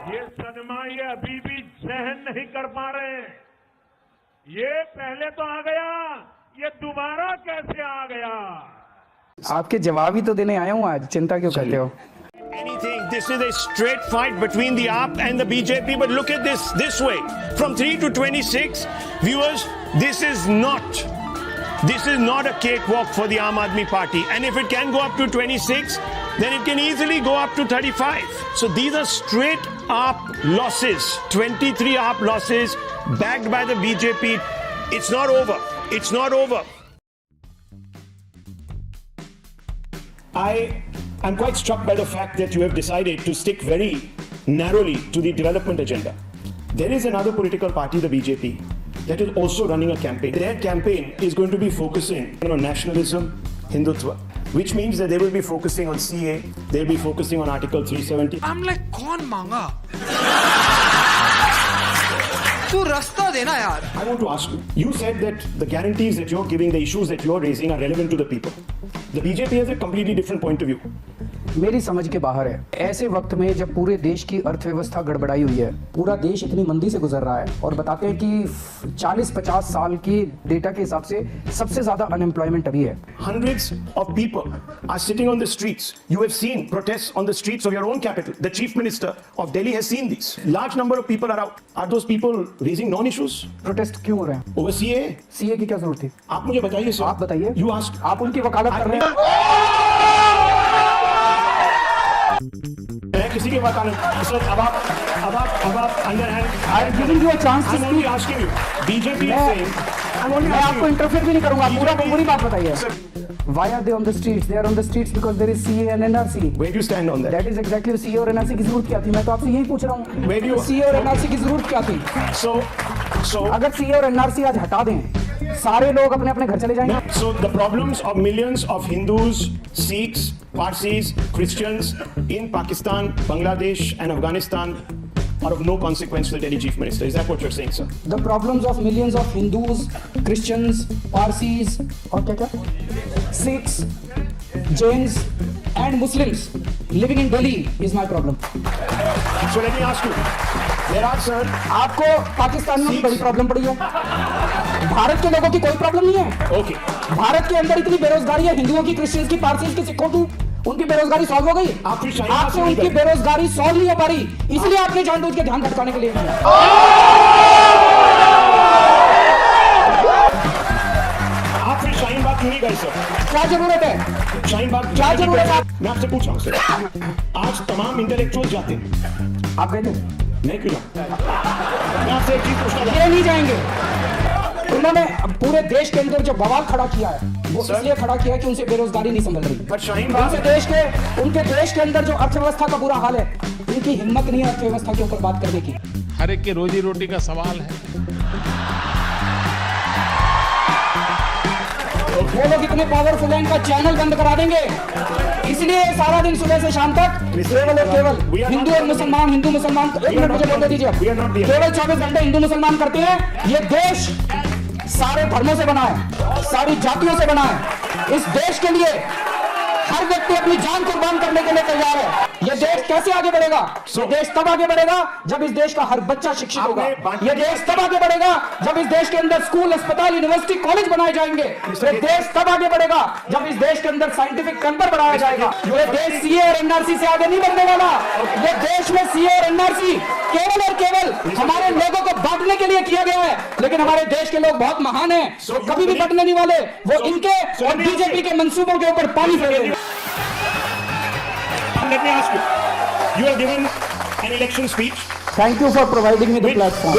ये सदमा ये अभी भी सहन नहीं कर पा रहे हैं। ये पहले तो आ गया, ये दोबारा कैसे आ गया? आपके जवाब ही तो देने आया हूँ आज, चिंता क्यों करते हो? Anything. This is a straight fight between the AAP and the BJP. But look at this way. From 3 to 26, viewers, this is not a cakewalk for the Aam Aadmi Party. And if it can go up to 26, then it can easily go up to 35. So these are straight AAP losses. 23 AAP losses backed by the BJP. It's not over. It's not over. I'm quite struck by the fact that you have decided to stick very narrowly to the development agenda. There is another political party, the BJP, that is also running a campaign. Their campaign is going to be focusing on nationalism, Hindutva, which means that they will be focusing on CA, they'll be focusing on Article 370. I'm like, कौन मांगा? तू रास्ता देना यार. I want to ask you, you said that the guarantees that you're giving, the issues that you're raising are relevant to the people. The BJP has a completely different point of view. मेरी समझ के बाहर है। ऐसे वक्त में जब पूरे देश की अर्थव्यवस्था गड़बड़ाई हुई है, पूरा देश इतनी मंदी से गुजर रहा है और बताते हैं कि 40-50 साल की डेटा के हिसाब से सबसे ज्यादा अनएम्प्लॉयमेंट अभी है। Hundreds of people are sitting on the streets. You have seen protests on the streets of your own capital. The Chief Minister of Delhi has seen these. Large number of people are out. Are those people raising non-issues? Protest क्यों हो रहे हैं? Over CA? CA की क्या जरूरत थी? आप मुझे बताइए सर। आप बताइए। You asked. आप उनकी वकालत कर रहे हैं। मैं किसी के वकालत सर अब आप underhand I am giving you a chance to I'm only speak. asking you. BJP is saying. मैं आपको इंटरफेयर भी नहीं करूंगा, पूरी बात बताइए। Why are they on the streets? They are on the streets because there is CA and NRC. Where do you stand on that? That is exactly CA और NRC की जरूरत क्या थी? मैं तो आपसे यही पूछ रहा हूँ। Where do you? CA और NRC की जरूरत क्या थी? So अगर CA और NRC आज हटा दें, सारे लोग अपने अपने घर चले जाएंगे। So the problems of millions of Hindus, Sikhs, Parsis, Christians in Pakistan, Bangladesh and Afghanistan are of no consequence to the Delhi Chief Minister. Is that what you're saying, sir? The problems of millions of Hindus, Christians, Parsis और क्या Sikhs, Jains and Muslims living in Delhi is my problem. So let me ask you. There are, sir. आपको पाकिस्तान में बड़ी problem पड़ी है। भारत के लोगों की कोई प्रॉब्लम नहीं है। Okay. भारत के अंदर इतनी बेरोजगारी है, हिंदुओं की, क्रिश्चियंस की, पारसीज की, सिखों की, उनकी बेरोजगारी सॉल्व हो गई। आपसे उनकी बेरोजगारी सॉल्व नहीं हो पा रही, इसलिए आपने जानबूझ के ध्यान भटकाने के लिए आप फिर शाहीन बाग क्यों नहीं गए सर? क्या जरूरत है? शाहीन बाग क्या जरूरत है? मैं आपसे पूछ रहा हूँ सर। आज तमाम इंटेलेक्चुअल जाते हैं। आप कहते मैं क्यों जाऊँ? मैं आपसे एक चीज पूछना ये नहीं जाएंगे। उन्होंने पूरे देश के अंदर जो बवाल खड़ा किया है, वो इसलिए खड़ा किया है कि उनसे बेरोजगारी नहीं संभल रही। पर शाहीन बाग उनके देश के अंदर जो अर्थव्यवस्था का बुरा हाल है, उनकी हिम्मत नहीं है अर्थव्यवस्था के ऊपर बात करने की। हर एक के रोजी रोटी का सवाल है। वो लोग इतने पावरफुल हैं, इनका चैनल बंद करा देंगे। इसलिए सारा दिन सुबह से शाम तक केवल और केवल हिंदू और मुसलमान, हिंदू मुसलमान, एक मिनट मुझे बोलने दीजिए, केवल 24 घंटे हिंदू मुसलमान करते हैं। ये देश सारे धर्मों से बना है, सारी जातियों से बना है। इस देश के लिए हर व्यक्ति अपनी जान कुर्बान करने के लिए तैयार है। ये देश कैसे आगे बढ़ेगा? ये देश तब आगे बढ़ेगा जब इस देश का हर बच्चा शिक्षित होगा। ये देश तब आगे बढ़ेगा जब इस देश के अंदर स्कूल, अस्पताल, यूनिवर्सिटी, कॉलेज बनाए जाएंगे। ये देश तब आगे बढ़ेगा जब इस देश के अंदर साइंटिफिक कैंपर बढ़ाया जाएगा। ये देश सीए और एनआरसी से आगे नहीं बढ़ने वाला। ये देश में सीए और एनआरसी केवल और केवल हमारे लोगों को बांटने के लिए किया गया है, लेकिन हमारे देश के लोग बहुत महान हैं, वो कभी भी बटने नहीं वाले। वो इनके और बीजेपी के मंसूबों के ऊपर पानी फेरेंगे। Let me ask you. You have given an election speech. Thank you for providing me the platform.